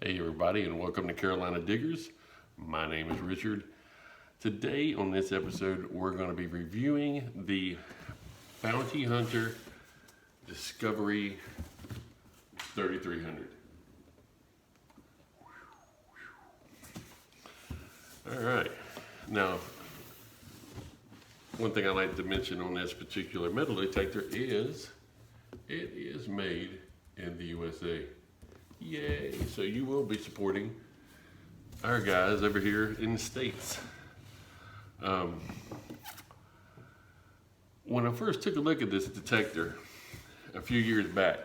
Hey everybody, and welcome to Carolina Diggers. My name is Richard. Today on this episode we're going to be reviewing the Bounty Hunter Discovery 3300. Alright, now one thing I like to mention on this particular metal detector is it is made in the USA. Yay! So you will be supporting our guys over here in the States. When I first took a look at this detector a few years back,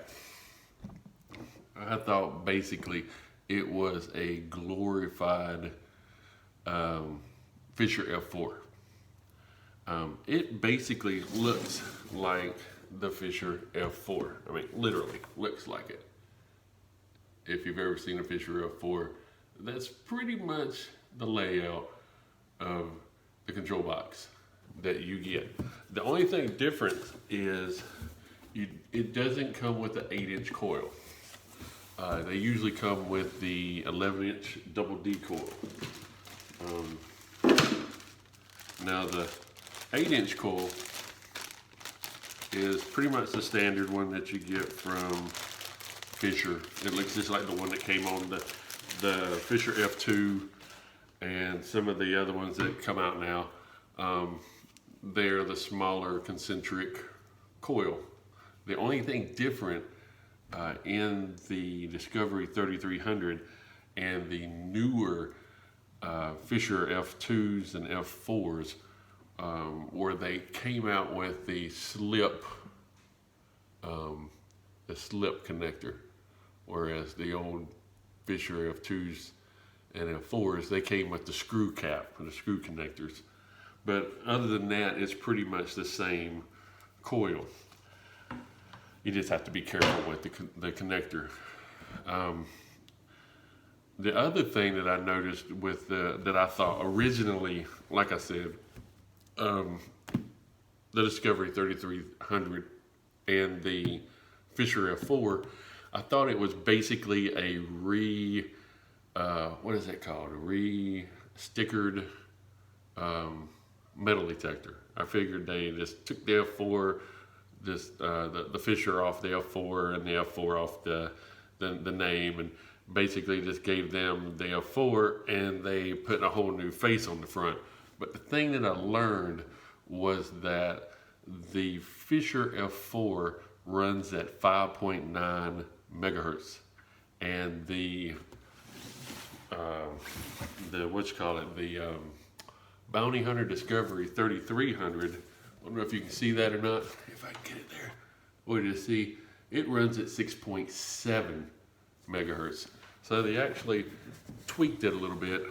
I thought basically it was a glorified Fisher F4. It basically looks like the Fisher F4. I mean, literally looks like it. If you've ever seen a Fisher F4, that's pretty much the layout of the control box that you get. The only thing different is it doesn't come with the 8-inch coil. They usually come with the 11-inch double D coil. Now the 8-inch coil is pretty much the standard one that you get from Fisher. It looks just like the one that came on the Fisher F2 and some of the other ones that come out now. They're the smaller concentric coil. The only thing different in the Discovery 3300 and the newer Fisher F2s and F4s where they came out with the slip connector, whereas the old Fisher F2s and F4s, they came with the screw cap and the screw connectors. But other than that, it's pretty much the same coil. You just have to be careful with the connector. The other thing that I noticed with that I thought originally, like I said, the Discovery 3300 and the Fisher F4, I thought it was basically a what is that called? A re-stickered metal detector. I figured they just took the F4, the Fisher off the F4 and the F4 off the name, and basically just gave them the F4 and they put a whole new face on the front. But the thing that I learned was that the Fisher F4 runs at 5.9 megahertz, and the Bounty Hunter Discovery 3300. I don't know if you can see that or not. If I can get it there, boy, to see it runs at 6.7 megahertz. So they actually tweaked it a little bit,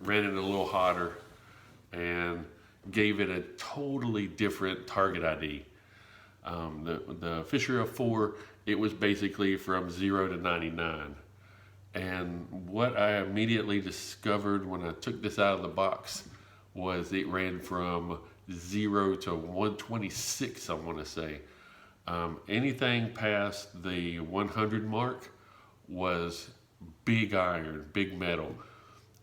ran it a little hotter, and gave it a totally different target ID. The Fisher F4, it was basically from 0 to 99. And what I immediately discovered when I took this out of the box was it ran from 0 to 126, I want to say. Anything past the 100 mark was big iron, big metal.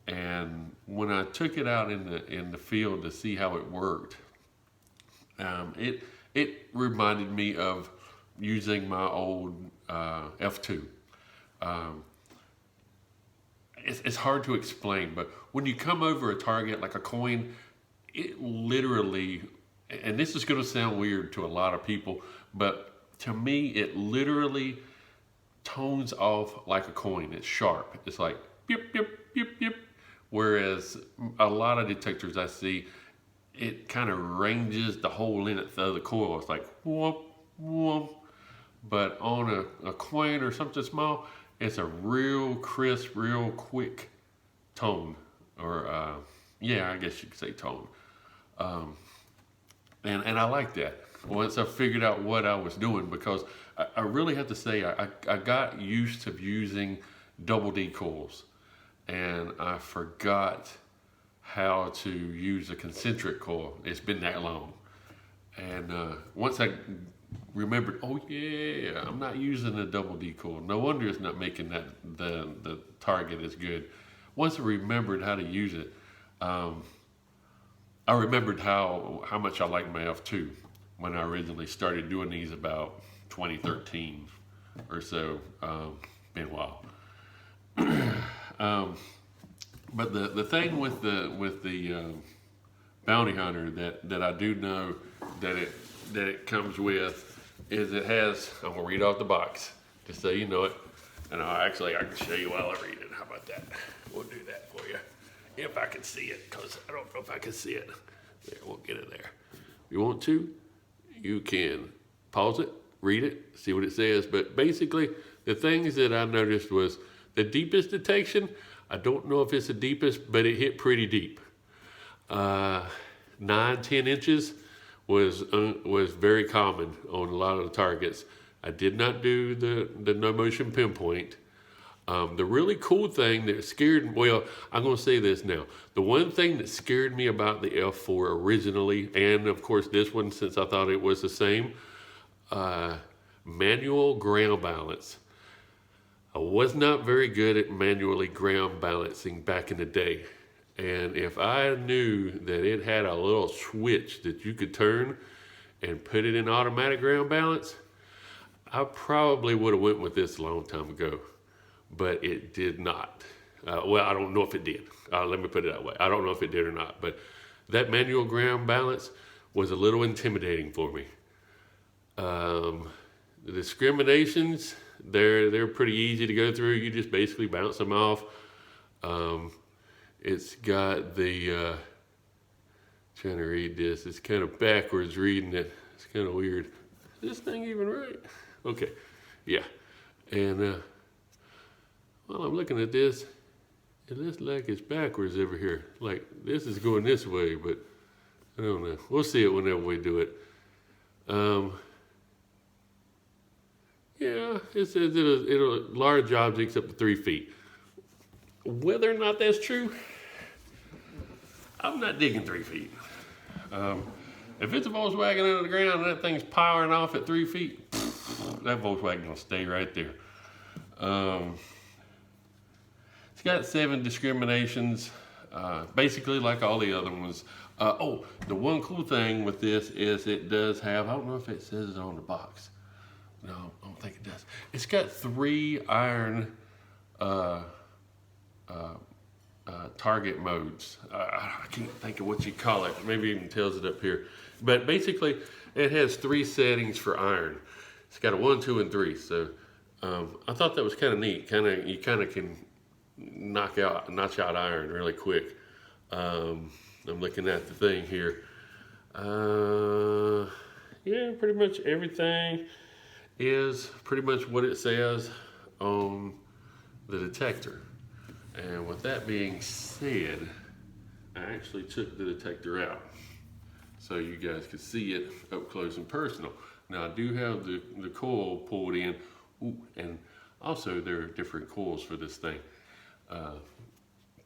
And when I took it out in the field to see how it worked, it reminded me of using my old F2. It's hard to explain, but when you come over a target like a coin, it literally, and this is going to sound weird to a lot of people, but to me, it literally tones off like a coin. It's sharp. It's like, yip, yip, yip, yip. Whereas a lot of detectors I see, it kind of ranges the whole length of the coil. It's like whoop, whoop. But on a coin or something small, it's a real crisp, real quick tone. Or yeah, I guess you could say tone. And I like that. Once I figured out what I was doing, because I really have to say I got used to using double D coils, and I forgot how to use a concentric coil. It's been that long. And once I remembered, oh yeah, I'm not using a double decoy. No wonder it's not making that the target as good. Once I remembered how to use it, um, I remembered how much I liked my F2 when I originally started doing these about 2013 or so. Been a while. um, but the thing with the bounty hunter that I do know that it comes with is it has. I'm gonna read off the box just so you know it, and I can show you while I read it. How about that? We'll do that for you if I can see it, because I don't know if I can see it. There, we'll get it there. If you want to, you can pause it, read it, see what it says. But basically, the things that I noticed was the deepest detection. I don't know if it's the deepest, but it hit pretty deep. 9-10 inches was very common on a lot of the targets. I did not do the no motion pinpoint. The really cool thing that scared, well, I'm going to say this now. The one thing that scared me about the F4 originally, and of course this one, since I thought it was the same, manual ground balance. I was not very good at manually ground balancing back in the day. And if I knew that it had a little switch that you could turn and put it in automatic ground balance, I probably would have went with this a long time ago. But it did not. Well, I don't know if it did. Let me put it that way. I don't know if it did or not. But that manual ground balance was a little intimidating for me. The discriminations, they're pretty easy to go through. You just basically bounce them off. It's got the, trying to read this. It's kind of backwards reading it. It's kind of weird. Is this thing even right? Okay, yeah. And while I'm looking at this, it looks like it's backwards over here. Like this is going this way, but I don't know. We'll see it whenever we do it. Yeah, it says it'll large objects up to 3 feet. Whether or not that's true, I'm not digging 3 feet. If it's a Volkswagen out of the ground and that thing's powering off at 3 feet, that Volkswagen's gonna stay right there. It's got 7 discriminations, basically like all the other ones. The one cool thing with this is it does have, I don't know if it says it on the box. No, I don't think it does. It's got 3 iron target modes. I can't think of what you call it. Maybe it even tells it up here. But basically, it has 3 settings for iron. It's got a 1, 2, and 3. So I thought that was kind of neat. You kind of can notch out iron really quick. I'm looking at the thing here. Yeah, pretty much everything is pretty much what it says on the Detector. And with that being said, I actually took the Detector out so you guys could see it up close and personal. Now I do have the coil pulled in. Ooh, and also there are different coils for this thing, in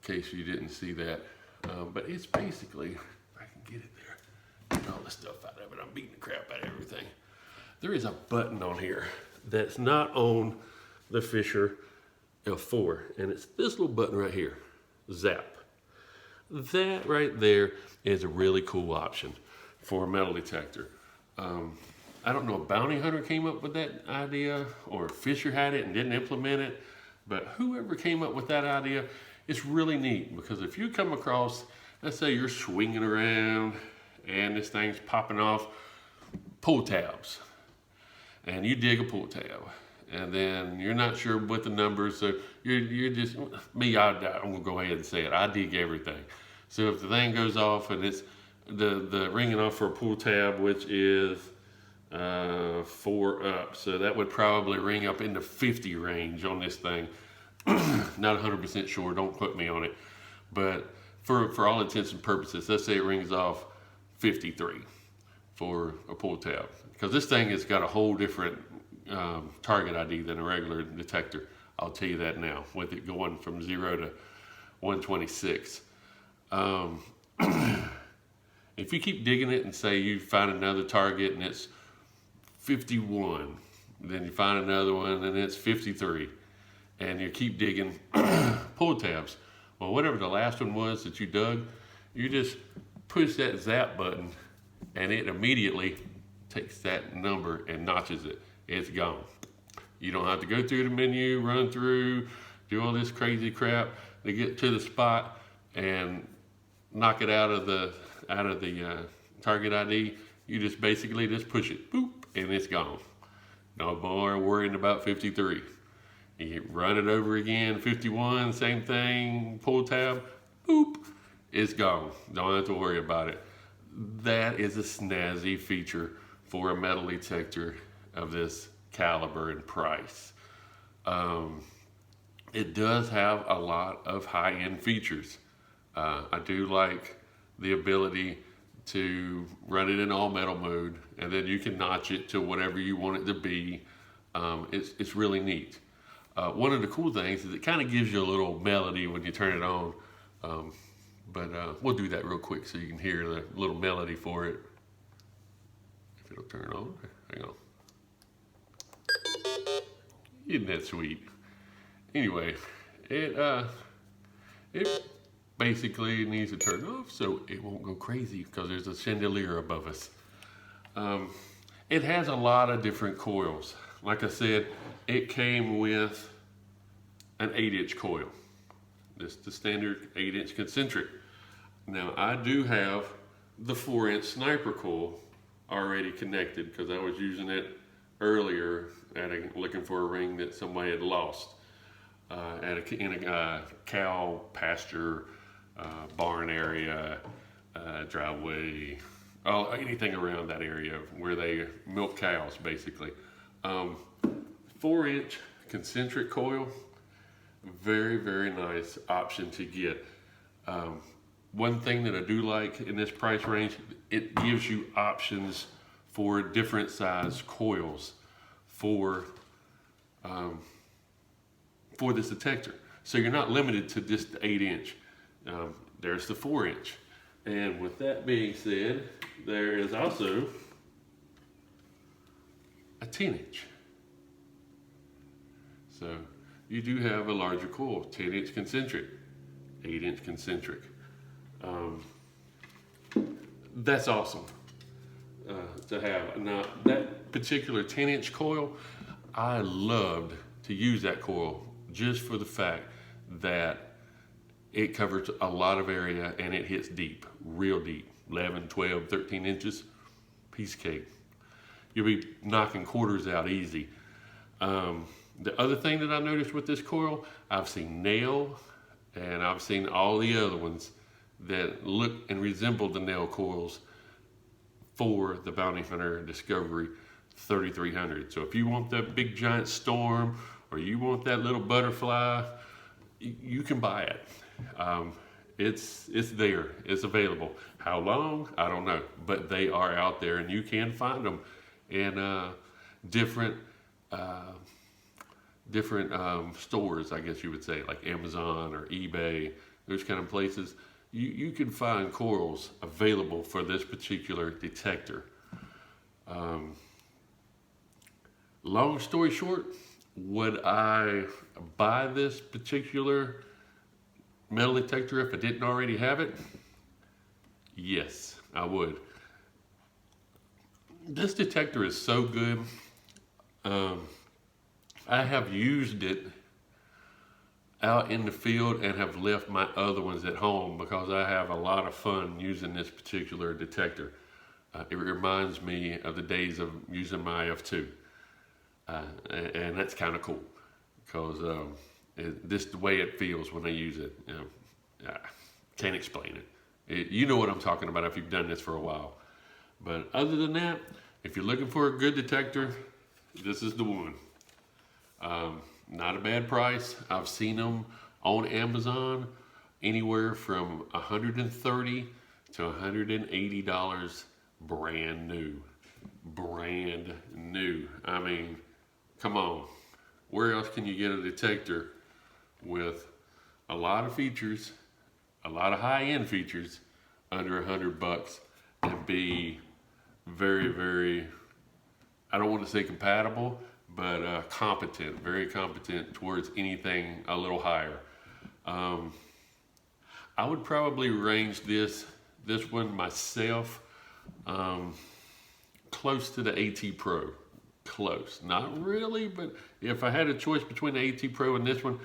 case you didn't see that. But it's basically, if I can get it there, get all the stuff out of it. I'm beating the crap out of everything. There is a button on here that's not on the Fisher F4, and it's this little button right here, zap. That right there is a really cool option for a metal detector. I don't know if Bounty Hunter came up with that idea or Fisher had it and didn't implement it, but whoever came up with that idea, it's really neat, because if you come across, let's say you're swinging around and this thing's popping off pull tabs, and you dig a pull tab, and then you're not sure what the numbers, so you're just, I'm gonna go ahead and say it, I dig everything. So if the thing goes off and it's the ringing off for a pull tab, which is 4 up, so that would probably ring up in the 50 range on this thing. Not 100% sure, don't quote me on it, but for all intents and purposes, let's say it rings off 53 for a pull tab, because this thing has got a whole different target ID than a regular detector. I'll tell you that now, with it going from 0 to 126. If you keep digging it and say you find another target and it's 51. Then you find another one and it's 53. And you keep digging pull tabs. Well, whatever the last one was that you dug, you just push that zap button and it immediately takes that number and notches it. It's gone. You don't have to go through the menu, run through, do all this crazy crap to get to the spot and knock it out of the target ID. You just basically just push it, boop, and it's gone. No more worrying about 53. You run it over again, 51, same thing, pull tab, boop, it's gone. Don't have to worry about it. That is a snazzy feature for a metal detector of this caliber and price. It does have a lot of high-end features. I do like the ability to run it in all metal mode, and then you can notch it to whatever you want it to be. It's really neat. One of the cool things is it kind of gives you a little melody when you turn it on. But we'll do that real quick so you can hear the little melody for it. If it'll turn on, hang on. Isn't that sweet? Anyway, it basically needs to turn off so it won't go crazy because there's a chandelier above us. It has a lot of different coils. Like I said, it came with an 8-inch coil. This is the standard 8-inch concentric. Now I do have the 4-inch sniper coil already connected because I was using it earlier looking for a ring that somebody had lost in a cow pasture, barn area, driveway, anything around that area where they milk cows, basically. 4-inch concentric coil, very, very nice option to get. One thing that I do like in this price range, it gives you options for different size coils for this detector. So you're not limited to just the 8-inch. There's the 4-inch. And with that being said, there is also a 10-inch. So you do have a larger coil, 10-inch concentric, 8-inch concentric. That's awesome to have. Now that particular 10-inch coil, I loved to use that coil just for the fact that it covers a lot of area and it hits deep, real deep, 11, 12, 13 inches, piece of cake. You'll be knocking quarters out easy. The other thing that I noticed with this coil, I've seen nail and I've seen all the other ones that look and resemble the nail coils for the Bounty Hunter Discovery 3300. So if you want that big giant storm or you want that little butterfly, you can buy it. It's there, it's available. How long? I don't know, but they are out there and you can find them in different stores, I guess you would say, like Amazon or eBay, those kind of places. You can find coils available for this particular detector. Long story short, would I buy this particular metal detector if I didn't already have it? Yes, I would. This detector is so good. I have used it out in the field and have left my other ones at home because I have a lot of fun using this particular detector. It reminds me of the days of using my F2. And that's kind of cool because this is the way it feels when I use it. I can't explain it. You know what I'm talking about if you've done this for a while. But other than that, if you're looking for a good detector, this is the one. Not a bad price. I've seen them on Amazon anywhere from $130 to $180 brand new. Brand new. I mean, come on. Where else can you get a detector with a lot of features, a lot of high-end features under $100 and be very, very I don't want to say compatible, but competent, very competent towards anything a little higher. I would probably range this one myself close to the AT Pro. Close, not really, but if I had a choice between the AT Pro and this one,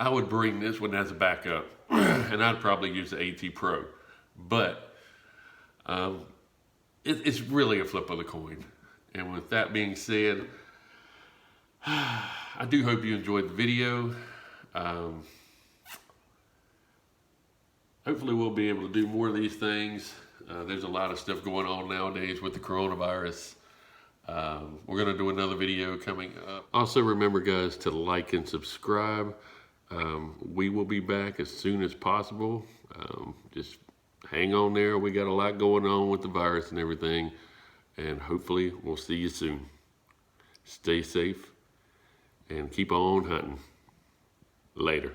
I would bring this one as a backup, and I'd probably use the AT Pro. But it's really a flip of the coin. And with that being said, I do hope you enjoyed the video. Hopefully we'll be able to do more of these things. There's a lot of stuff going on nowadays with the coronavirus. We're going to do another video coming up. Also remember, guys, to like and subscribe. We will be back as soon as possible. Just hang on there. We got a lot going on with the virus and everything. And hopefully we'll see you soon. Stay safe and keep on hunting. Later.